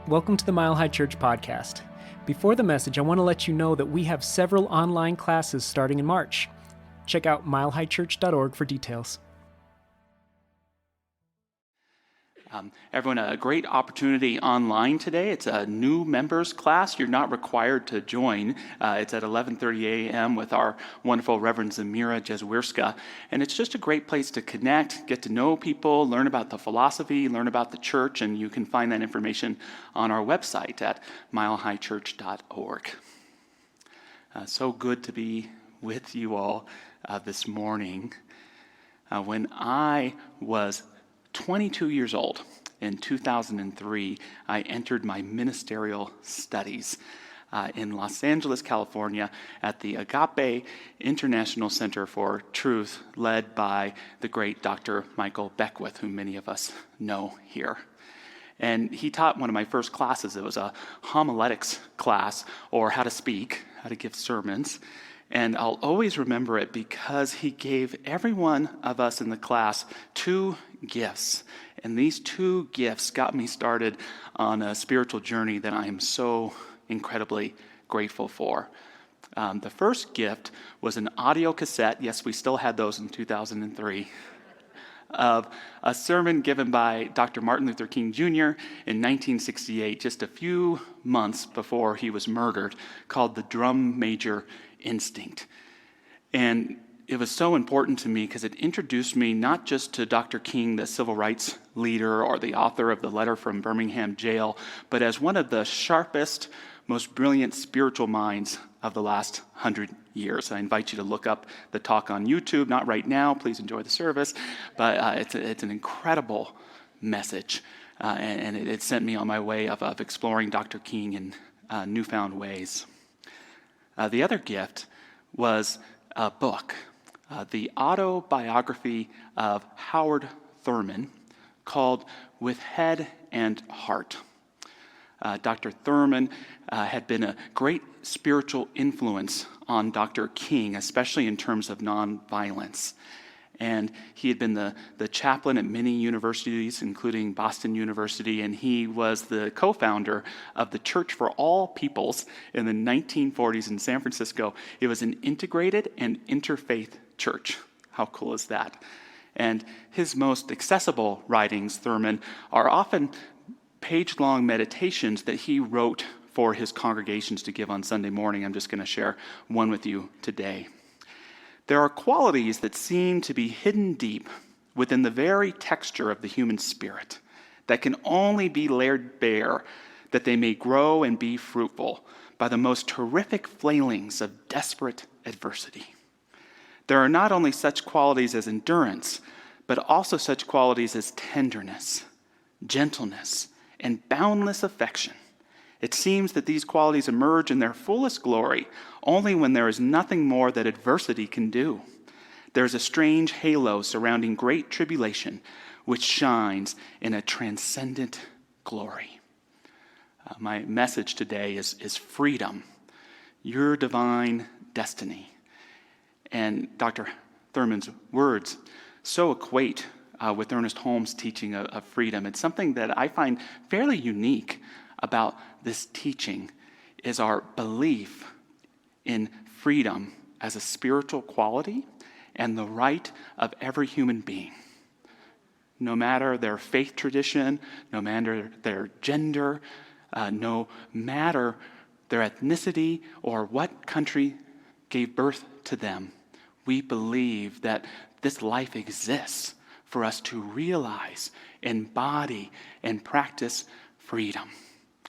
Welcome to the Mile High Church podcast. Before the message, I want to let you know that we have several online classes starting in March. Check out milehighchurch.org for details. Everyone, a great opportunity online today. It's a new members class. You're not required to join. It's at 11:30 a.m. with our wonderful Reverend Zamira Jezwierska. And it's just a great place to connect, get to know people, learn about the philosophy, learn about the church, and you can find that information on our website at milehighchurch.org. So good to be with you all this morning. When I was 22 years old, in 2003, I entered my ministerial studies in Los Angeles, California, at the Agape International Center for Truth, led by the great Dr. Michael Beckwith, whom many of us know here. And he taught one of my first classes. It was a homiletics class, or how to speak, how to give sermons. And I'll always remember it because he gave every one of us in the class two gifts. And these two gifts got me started on a spiritual journey that I am so incredibly grateful for. The first gift was an audio cassette. Yes, we still had those in 2003. Of a sermon given by Dr. Martin Luther King Jr. in 1968, just a few months before he was murdered, called The Drum Major Instinct. And it was so important to me because it introduced me not just to Dr. King, the civil rights leader or the author of the letter from Birmingham jail, but as one of the sharpest, most brilliant spiritual minds of the last 100 years. I invite you to look up the talk on YouTube, not right now, please enjoy the service, but it's an incredible message, and it sent me on my way of exploring Dr. King in newfound ways. The other gift was a book, the autobiography of Howard Thurman, called With Head and Heart. Dr. Thurman had been a great spiritual influence on Dr. King, especially in terms of nonviolence. And he had been the chaplain at many universities, including Boston University, and he was the co-founder of the Church for All Peoples in the 1940s in San Francisco. It was an integrated and interfaith church. How cool is that? And his most accessible writings, Thurman, are often page-long meditations that he wrote for his congregations to give on Sunday morning. I'm just going to share one with you today. There are qualities that seem to be hidden deep within the very texture of the human spirit that can only be laid bare that they may grow and be fruitful by the most terrific flailings of desperate adversity. There are not only such qualities as endurance, but also such qualities as tenderness, gentleness, and boundless affection. It seems that these qualities emerge in their fullest glory only when there is nothing more that adversity can do. There is a strange halo surrounding great tribulation, which shines in a transcendent glory. My message today is freedom, your divine destiny. And Dr. Thurman's words so equate with Ernest Holmes' teaching of freedom. It's something that I find fairly unique about this teaching is our belief in freedom as a spiritual quality and the right of every human being. No matter their faith tradition, no matter their gender, no matter their ethnicity or what country gave birth to them, we believe that this life exists for us to realize, embody, and practice freedom.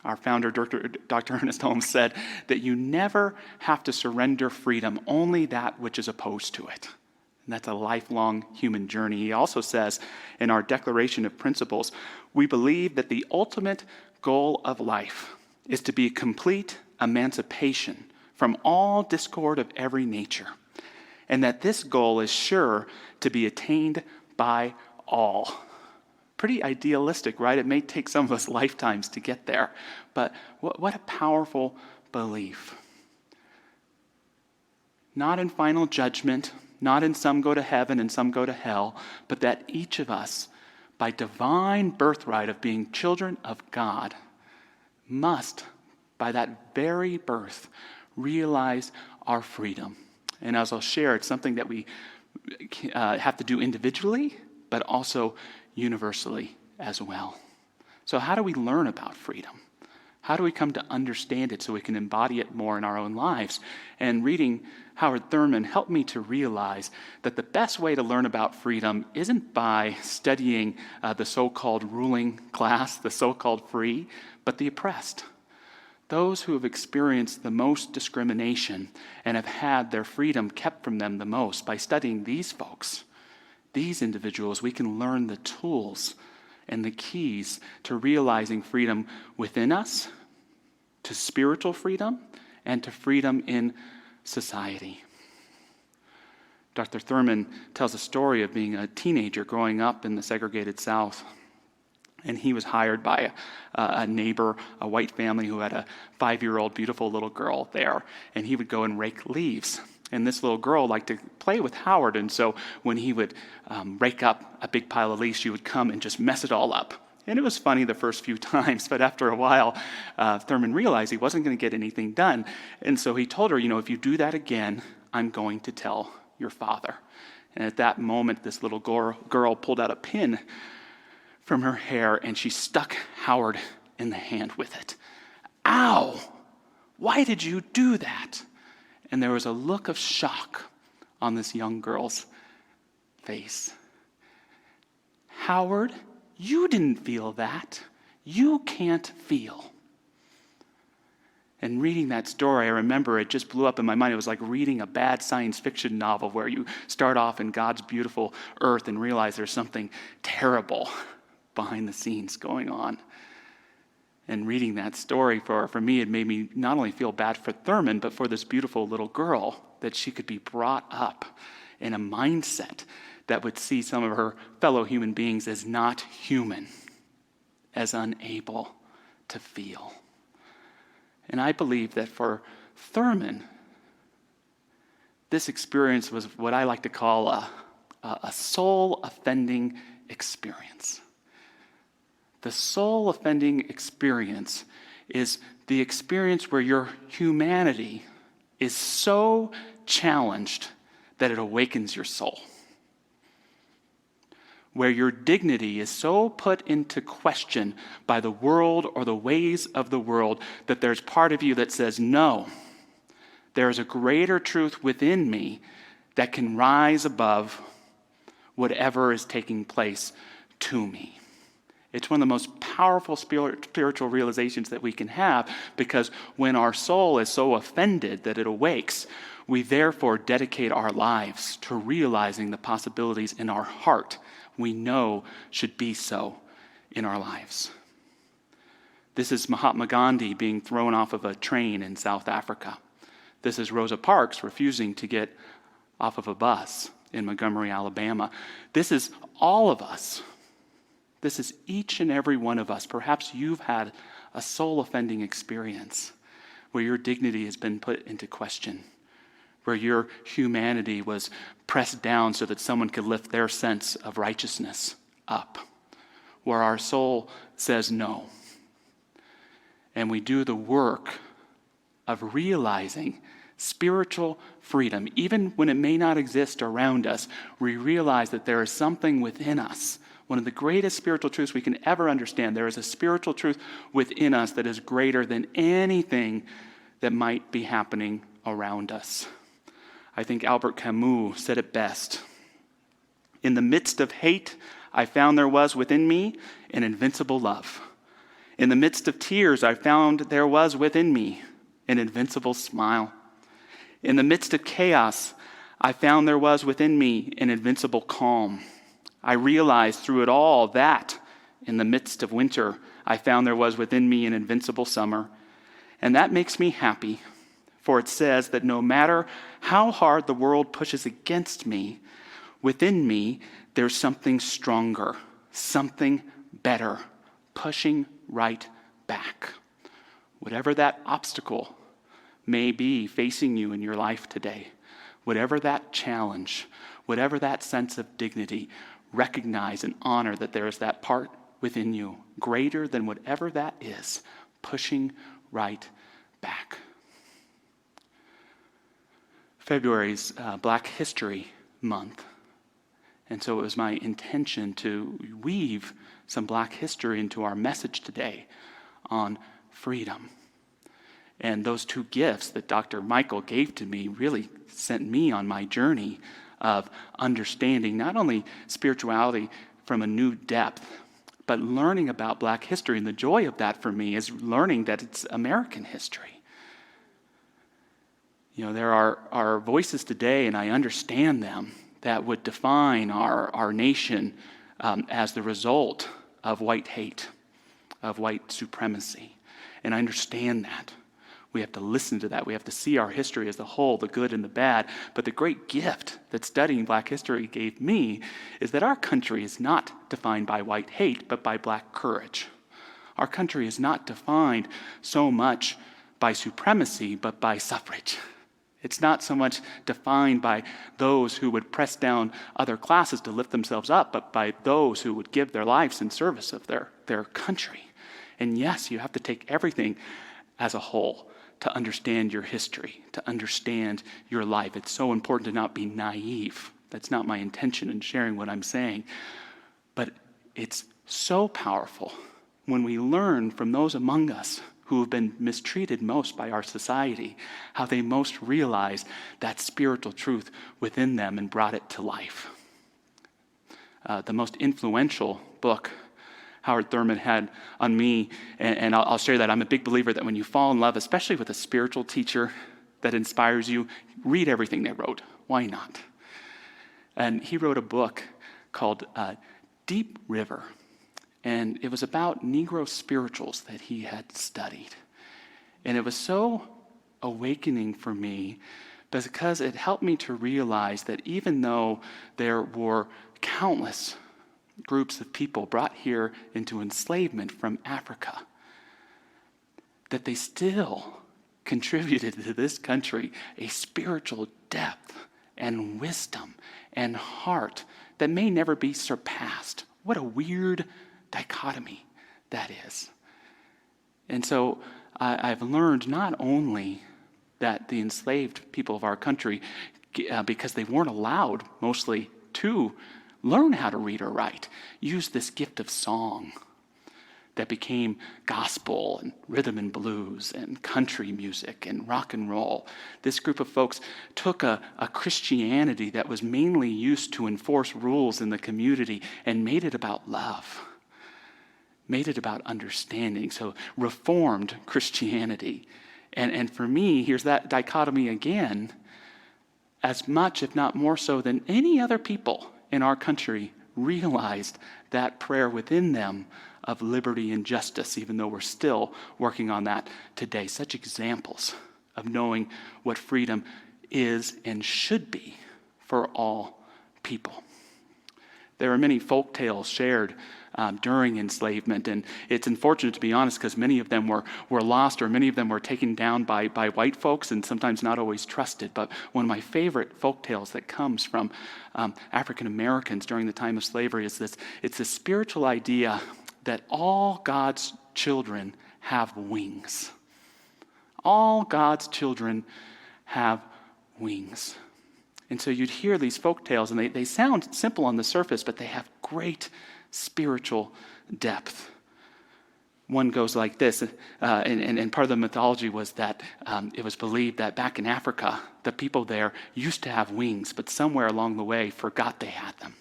Our founder, Dr. Ernest Holmes, said that you never have to surrender freedom, only that which is opposed to it. And that's a lifelong human journey. He also says in our Declaration of Principles, we believe that the ultimate goal of life is to be complete emancipation from all discord of every nature, and that this goal is sure to be attained by all. Pretty idealistic, right? It may take some of us lifetimes to get there, but what a powerful belief. Not in final judgment, not in some go to heaven and some go to hell, but that each of us, by divine birthright of being children of God, must, by that very birth, realize our freedom. And as I'll share, it's something that we have to do individually, but also universally as well. So how do we learn about freedom? How do we come to understand it so we can embody it more in our own lives? And reading Howard Thurman helped me to realize that the best way to learn about freedom isn't by studying the so-called ruling class, the so-called free, but the oppressed. Those who have experienced the most discrimination and have had their freedom kept from them the most. By studying these folks, these individuals, we can learn the tools and the keys to realizing freedom within us, to spiritual freedom, and to freedom in society. Dr. Thurman tells a story of being a teenager growing up in the segregated South. And he was hired by a neighbor, a white family who had a 5-year-old beautiful little girl there. And he would go and rake leaves. And this little girl liked to play with Howard. And so when he would rake up a big pile of leaves, she would come and just mess it all up. And it was funny the first few times, but after a while, Thurman realized he wasn't going to get anything done. And so he told her, if you do that again, I'm going to tell your father. And at that moment, this little girl pulled out a pin from her hair, and she stuck Howard in the hand with it. Ow! Why did you do that? And there was a look of shock on this young girl's face. Howard, you didn't feel that. You can't feel. And reading that story, I remember it just blew up in my mind. It was like reading a bad science fiction novel where you start off in God's beautiful earth and realize there's something terrible behind the scenes going on. And reading that story, for me, it made me not only feel bad for Thurman, but for this beautiful little girl, that she could be brought up in a mindset that would see some of her fellow human beings as not human, as unable to feel. And I believe that for Thurman, this experience was what I like to call a soul-offending experience. The soul-offending experience is the experience where your humanity is so challenged that it awakens your soul. Where your dignity is so put into question by the world or the ways of the world that there's part of you that says, no, there is a greater truth within me that can rise above whatever is taking place to me. It's one of the most powerful spiritual realizations that we can have, because when our soul is so offended that it awakes, we therefore dedicate our lives to realizing the possibilities in our heart we know should be so in our lives. This is Mahatma Gandhi being thrown off of a train in South Africa. This is Rosa Parks refusing to get off of a bus in Montgomery, Alabama. This is all of us. This is each and every one of us. Perhaps you've had a soul-offending experience where your dignity has been put into question, where your humanity was pressed down so that someone could lift their sense of righteousness up, where our soul says no. And we do the work of realizing spiritual freedom. Even when it may not exist around us, we realize that there is something within us. One of the greatest spiritual truths we can ever understand. There is a spiritual truth within us that is greater than anything that might be happening around us. I think Albert Camus said it best. In the midst of hate, I found there was within me an invincible love. In the midst of tears, I found there was within me an invincible smile. In the midst of chaos, I found there was within me an invincible calm. I realized through it all that in the midst of winter, I found there was within me an invincible summer. And that makes me happy, for it says that no matter how hard the world pushes against me, within me there's something stronger, something better, pushing right back. Whatever that obstacle may be facing you in your life today, whatever that challenge, whatever that sense of dignity, recognize and honor that there is that part within you, greater than whatever that is, pushing right back. February's Black History Month. And so it was my intention to weave some Black history into our message today on freedom. And those two gifts that Dr. Michael gave to me really sent me on my journey of understanding not only spirituality from a new depth, but learning about Black history. And the joy of that for me is learning that it's American history. You know, there are voices today, and I understand them, that would define our nation as the result of white hate, of white supremacy. And I understand that. We have to listen to that. We have to see our history as a whole, the good and the bad. But the great gift that studying Black history gave me is that our country is not defined by white hate, but by Black courage. Our country is not defined so much by supremacy, but by suffrage. It's not so much defined by those who would press down other classes to lift themselves up, but by those who would give their lives in service of their country. And yes, you have to take everything as a whole to understand your history, to understand your life. It's so important to not be naive. That's not my intention in sharing what I'm saying. But it's so powerful when we learn from those among us who have been mistreated most by our society, how they most realized that spiritual truth within them and brought it to life. The most influential book Howard Thurman had on me, and I'll share that. I'm a big believer that when you fall in love, especially with a spiritual teacher that inspires you, read everything they wrote. Why not? And he wrote a book called Deep River. And it was about Negro spirituals that he had studied. And it was so awakening for me because it helped me to realize that even though there were countless groups of people brought here into enslavement from Africa, that they still contributed to this country a spiritual depth and wisdom and heart that may never be surpassed. What a weird dichotomy that is. And so I've learned not only that the enslaved people of our country, because they weren't allowed mostly to learn how to read or write, used this gift of song that became gospel and rhythm and blues and country music and rock and roll. This group of folks took a Christianity that was mainly used to enforce rules in the community and made it about love, made it about understanding. So reformed Christianity. And for me, here's that dichotomy again, as much, if not more so than any other people in our country realized that prayer within them of liberty and justice, even though we're still working on that today. Such examples of knowing what freedom is and should be for all people. There are many folk tales shared during enslavement, and it's unfortunate, to be honest, because many of them were lost, or many of them were taken down by white folks and sometimes not always trusted. But one of my favorite folk tales that comes from African Americans during the time of slavery is this. It's this spiritual idea that all God's children have wings. All God's children have wings. And so you'd hear these folk tales, and they sound simple on the surface, but they have great spiritual depth. One goes like this, and part of the mythology was that it was believed that back in Africa, the people there used to have wings, but somewhere along the way forgot they had them.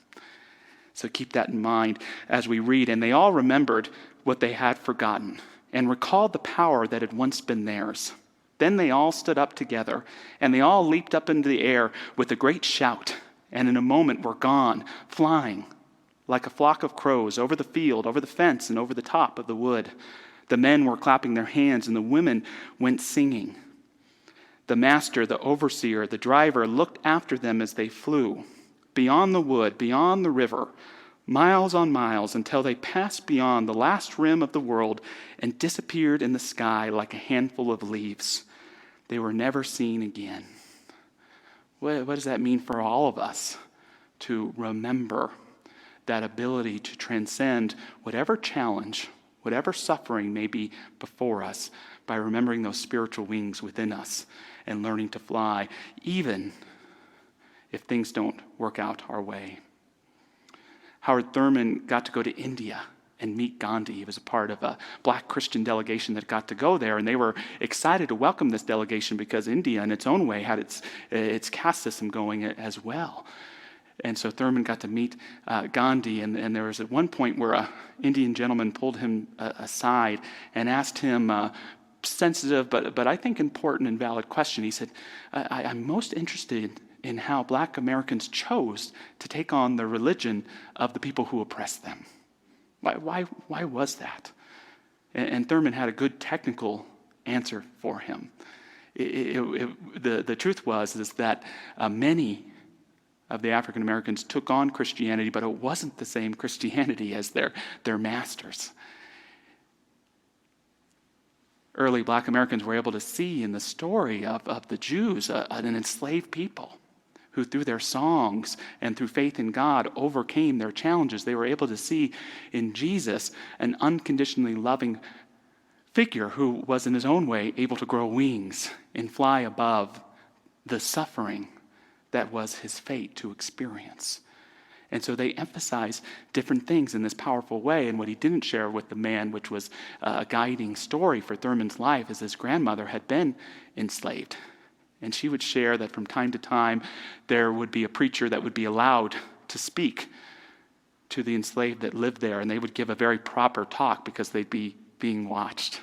So keep that in mind as we read. And they all remembered what they had forgotten and recalled the power that had once been theirs. Then they all stood up together, and they all leaped up into the air with a great shout, and in a moment were gone, flying like a flock of crows over the field, over the fence, and over the top of the wood. The men were clapping their hands, and the women went singing. The master, the overseer, the driver looked after them as they flew, beyond the wood, beyond the river, miles on miles, until they passed beyond the last rim of the world and disappeared in the sky like a handful of leaves. They were never seen again. What does that mean for all of us to remember that ability to transcend whatever challenge whatever suffering may be before us, by remembering those spiritual wings within us and learning to fly, even if things don't work out our way. Howard Thurman got to go to India and meet Gandhi. He was a part of a black Christian delegation that got to go there, and they were excited to welcome this delegation because India, in its own way, had its caste system going as well. And so Thurman got to meet Gandhi, and there was at one point where an Indian gentleman pulled him aside and asked him a sensitive but I think important and valid question. He said, I'm most interested in how black Americans chose to take on the religion of the people who oppressed them. Why was that? And Thurman had a good technical answer for him. The truth was that many of the African Americans took on Christianity, but it wasn't the same Christianity as their masters. Early black Americans were able to see in the story of the Jews an enslaved people who through their songs and through faith in God overcame their challenges. They were able to see in Jesus an unconditionally loving figure who was in his own way able to grow wings and fly above the suffering that was his fate to experience. And so they emphasize different things in this powerful way. And what he didn't share with the man, which was a guiding story for Thurman's life, is his grandmother had been enslaved. And she would share that from time to time, there would be a preacher that would be allowed to speak to the enslaved that lived there. And they would give a very proper talk because they'd be being watched.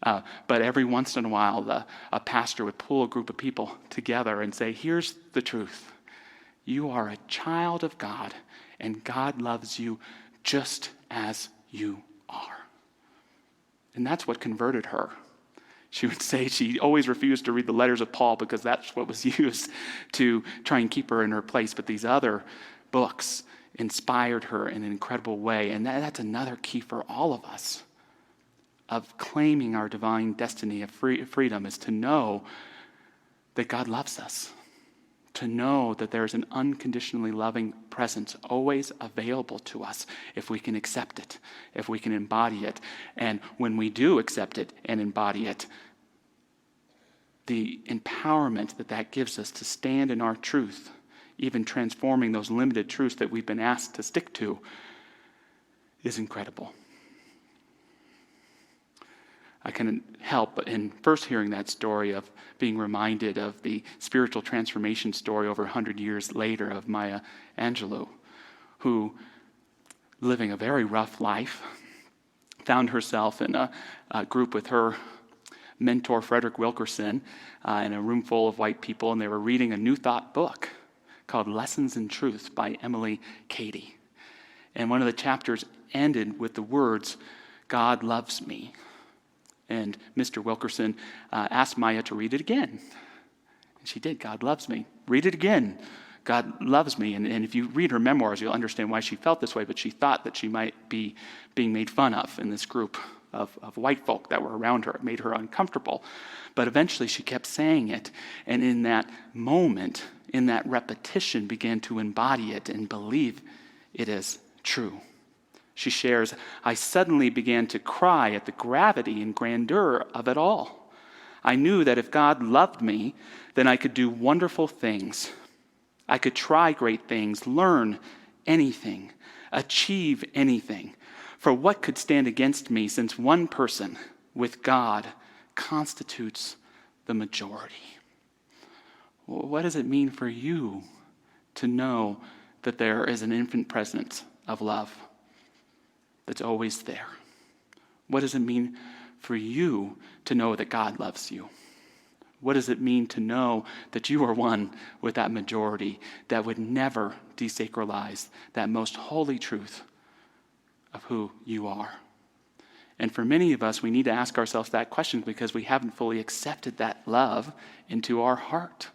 But every once in a while, a pastor would pull a group of people together and say, here's the truth. You are a child of God, and God loves you just as you are. And that's what converted her. She would say she always refused to read the letters of Paul because that's what was used to try and keep her in her place. But these other books inspired her in an incredible way. And that's another key for all of us of claiming our divine destiny of freedom, is to know that God loves us. To know that there is an unconditionally loving presence always available to us if we can accept it, if we can embody it. And when we do accept it and embody it, the empowerment that gives us to stand in our truth, even transforming those limited truths that we've been asked to stick to, is incredible. I couldn't help in first hearing that story of being reminded of the spiritual transformation story over 100 years later of Maya Angelou, who, living a very rough life, found herself in a group with her mentor, Frederick Wilkerson, in a room full of white people, and they were reading a New Thought book called Lessons in Truth by Emily Cady. And one of the chapters ended with the words, "God loves me." And Mr. Wilkerson asked Maya to read it again. And she did. God loves me. Read it again. God loves me. And if you read her memoirs, you'll understand why she felt this way, but she thought that she might be being made fun of in this group of white folk that were around her. It made her uncomfortable. But eventually she kept saying it. And in that moment, in that repetition, began to embody it and believe it is true. She shares, I suddenly began to cry at the gravity and grandeur of it all. I knew that if God loved me, then I could do wonderful things. I could try great things, learn anything, achieve anything. For what could stand against me, since one person with God constitutes the majority? What does it mean for you to know that there is an infinite presence of love that's always there? What does it mean for you to know that God loves you? What does it mean to know that you are one with that majority that would never desacralize that most holy truth of who you are? And for many of us, we need to ask ourselves that question because we haven't fully accepted that love into our heart.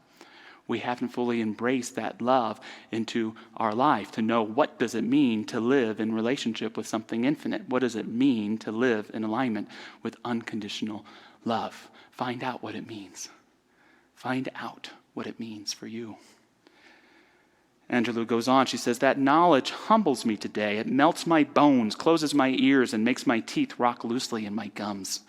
We haven't fully embraced that love into our life to know what does it mean to live in relationship with something infinite? What does it mean to live in alignment with unconditional love? Find out what it means. Find out what it means for you. Angelou goes on, she says, that knowledge humbles me today. It melts my bones, closes my ears, and makes my teeth rock loosely in my gums.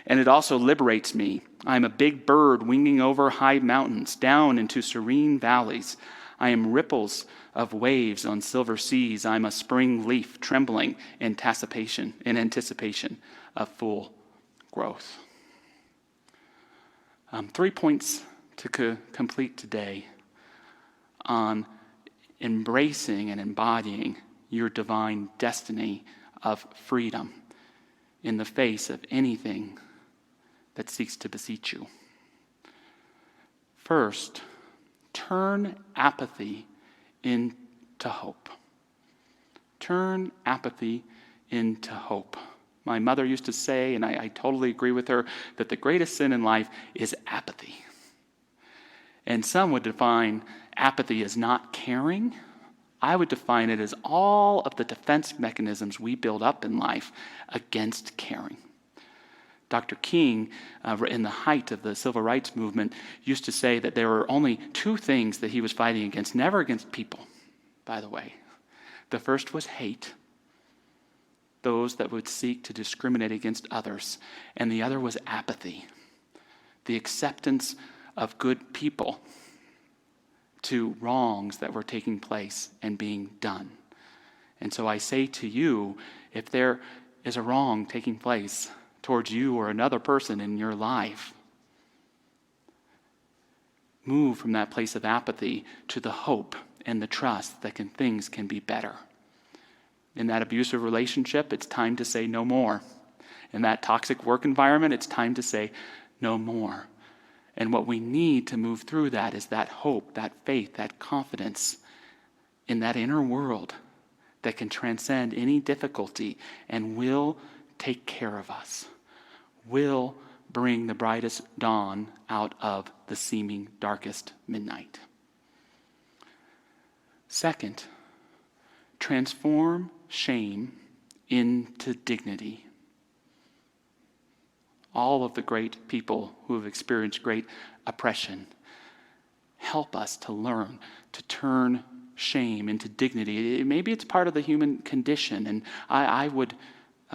And it also liberates me. I am a big bird winging over high mountains, down into serene valleys. I am ripples of waves on silver seas. I am a spring leaf trembling in anticipation of full growth. 3 points to complete today on embracing and embodying your divine destiny of freedom in the face of anything that seeks to beseech you. First, turn apathy into hope. Turn apathy into hope. My mother used to say, and I totally agree with her, that the greatest sin in life is apathy. And some would define apathy as not caring. I would define it as all of the defense mechanisms we build up in life against caring. Dr. King, in the height of the civil rights movement, used to say that there were only 2 things that he was fighting against, never against people, by the way. The first was hate, those that would seek to discriminate against others, and the other was apathy, the acceptance of good people to wrongs that were taking place and being done. And so I say to you, if there is a wrong taking place towards you or another person in your life, move from that place of apathy to the hope and the trust that things can be better. In that abusive relationship, it's time to say no more. In that toxic work environment, it's time to say no more. And what we need to move through that is that hope, that faith, that confidence in that inner world that can transcend any difficulty and will take care of us, will bring the brightest dawn out of the seeming darkest midnight. Second, transform shame into dignity. All of the great people who have experienced great oppression help us to learn to turn shame into dignity. Maybe it's part of the human condition, and I would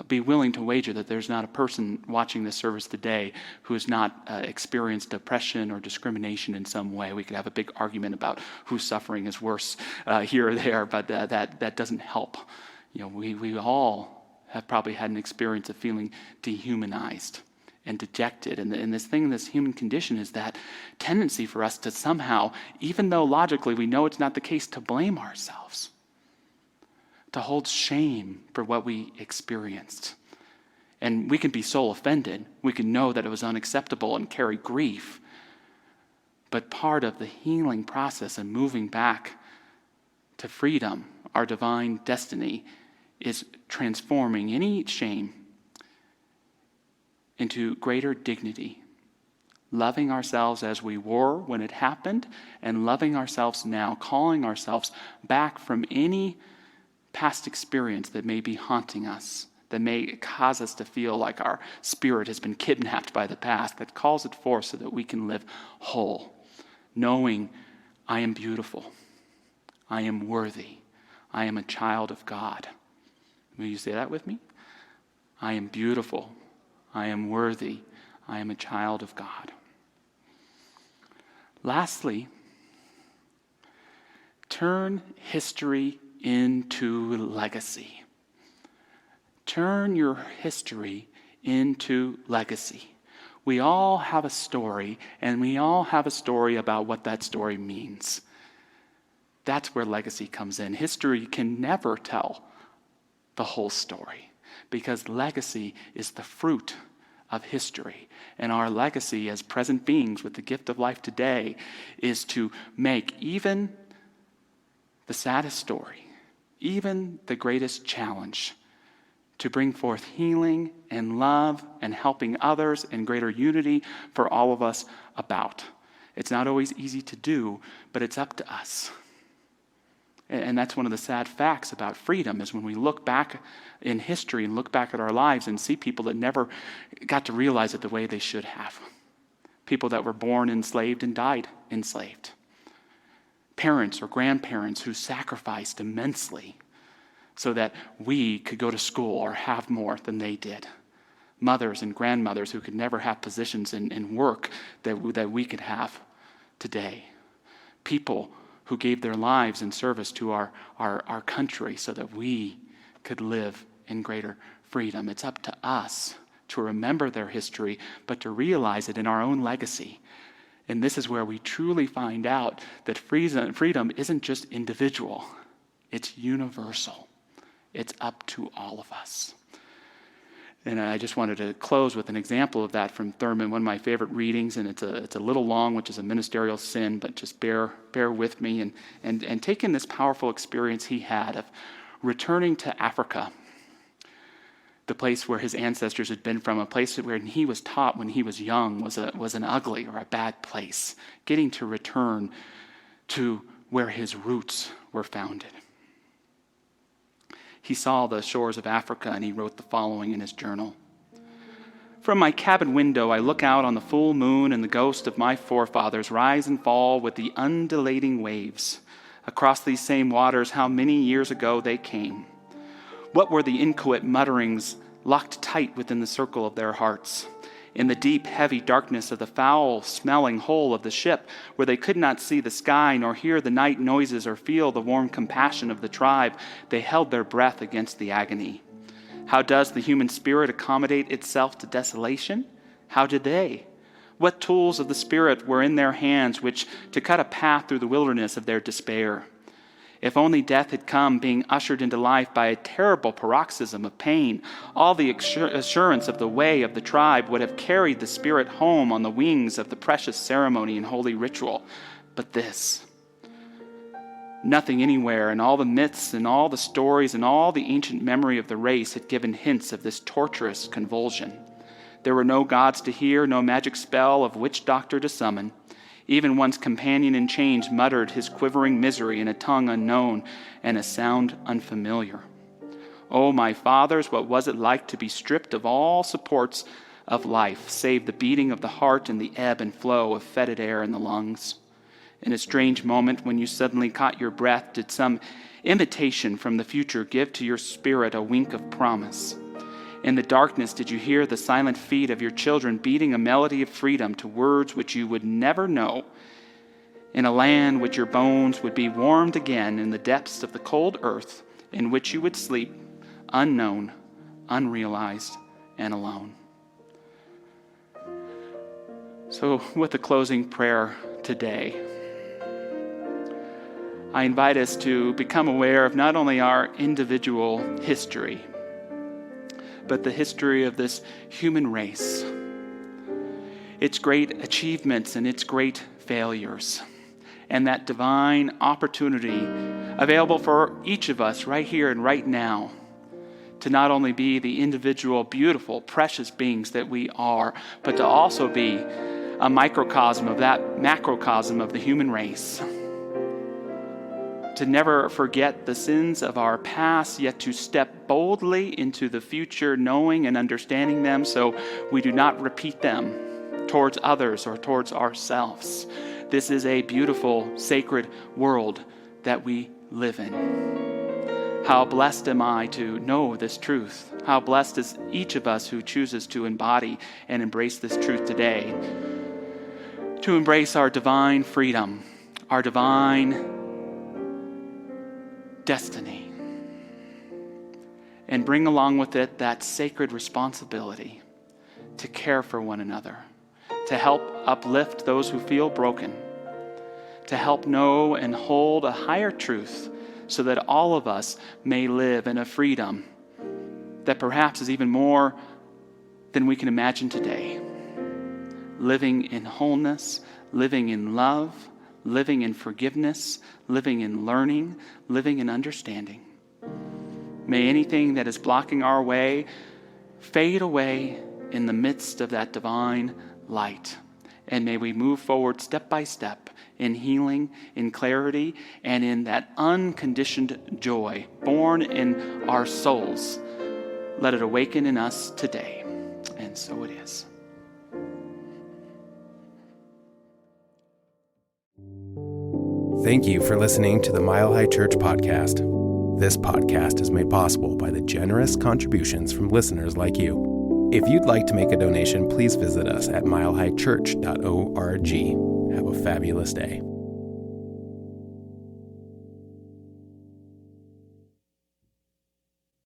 be willing to wager that there's not a person watching this service today who has not experienced oppression or discrimination in some way. We could have a big argument about whose suffering is worse here or there, but that doesn't help. We all have probably had an experience of feeling dehumanized and dejected. And this human condition is that tendency for us to somehow, even though logically we know it's not the case, to blame ourselves, to hold shame for what we experienced. And we can be soul offended. We can know that it was unacceptable and carry grief. But part of the healing process and moving back to freedom, our divine destiny, is transforming any shame into greater dignity, loving ourselves as we were when it happened, and loving ourselves now, calling ourselves back from any past experience that may be haunting us, that may cause us to feel like our spirit has been kidnapped by the past, that calls it forth so that we can live whole, knowing I am beautiful, I am worthy, I am a child of God. Will you say that with me? I am beautiful, I am worthy, I am a child of God. Lastly, turn history into legacy. Turn your history into legacy. We all have a story, and we all have a story about what that story means. That's where legacy comes in. History can never tell the whole story, because legacy is the fruit of history. And our legacy as present beings with the gift of life today is to make even the saddest story, even the greatest challenge, to bring forth healing and love and helping others and greater unity for all of us about. It's not always easy to do, but it's up to us. And that's one of the sad facts about freedom, is when we look back in history and look back at our lives and see people that never got to realize it the way they should have. People that were born enslaved and died enslaved. parents or grandparents who sacrificed immensely so that we could go to school or have more than they did. Mothers and grandmothers who could never have positions in work that we could have today. People who gave their lives in service to our country so that we could live in greater freedom. It's up to us to remember their history, but to realize it in our own legacy. And this is where we truly find out that freedom isn't just individual, it's universal. It's up to all of us. And I just wanted to close with an example of that from Thurman, one of my favorite readings, and it's a little long, which is a ministerial sin, but just bear with me and take in this powerful experience he had of returning to Africa, the place where his ancestors had been from, a place where he was taught when he was young was an ugly or a bad place, getting to return to where his roots were founded. He saw the shores of Africa, and he wrote the following in his journal. From my cabin window, I look out on the full moon and the ghost of my forefathers rise and fall with the undulating waves. Across these same waters, how many years ago they came. What were the inchoate mutterings locked tight within the circle of their hearts? In the deep, heavy darkness of the foul-smelling hull of the ship, where they could not see the sky, nor hear the night noises, or feel the warm compassion of the tribe, they held their breath against the agony. How does the human spirit accommodate itself to desolation? How did they? What tools of the Spirit were in their hands which to cut a path through the wilderness of their despair? If only death had come, being ushered into life by a terrible paroxysm of pain, all the assurance of the way of the tribe would have carried the Spirit home on the wings of the precious ceremony and holy ritual. But this, nothing anywhere, and all the myths and all the stories and all the ancient memory of the race had given hints of this torturous convulsion. There were no gods to hear, no magic spell of witch doctor to summon. Even one's companion in chains muttered his quivering misery in a tongue unknown and a sound unfamiliar. Oh, my fathers, what was it like to be stripped of all supports of life, save the beating of the heart and the ebb and flow of fetid air in the lungs? In a strange moment when you suddenly caught your breath, did some invitation from the future give to your spirit a wink of promise? In the darkness, did you hear the silent feet of your children beating a melody of freedom to words which you would never know, in a land which your bones would be warmed again in the depths of the cold earth in which you would sleep, unknown, unrealized, and alone? So, with the closing prayer today, I invite us to become aware of not only our individual history, but the history of this human race, its great achievements and its great failures, and that divine opportunity available for each of us right here and right now to not only be the individual, beautiful, precious beings that we are, but to also be a microcosm of that macrocosm of the human race. To never forget the sins of our past, yet to step boldly into the future, knowing and understanding them so we do not repeat them towards others or towards ourselves. This is a beautiful, sacred world that we live in. How blessed am I to know this truth? How blessed is each of us who chooses to embody and embrace this truth today, to embrace our divine freedom, our divine destiny, and bring along with it that sacred responsibility to care for one another, to help uplift those who feel broken, to help know and hold a higher truth so that all of us may live in a freedom that perhaps is even more than we can imagine today. Living in wholeness, living in love, living in forgiveness, living in learning, living in understanding. May anything that is blocking our way fade away in the midst of that divine light. And may we move forward step by step in healing, in clarity, and in that unconditioned joy born in our souls. Let it awaken in us today. And so it is. Thank you for listening to the Mile High Church podcast. This podcast is made possible by the generous contributions from listeners like you. If you'd like to make a donation, please visit us at milehighchurch.org. Have a fabulous day.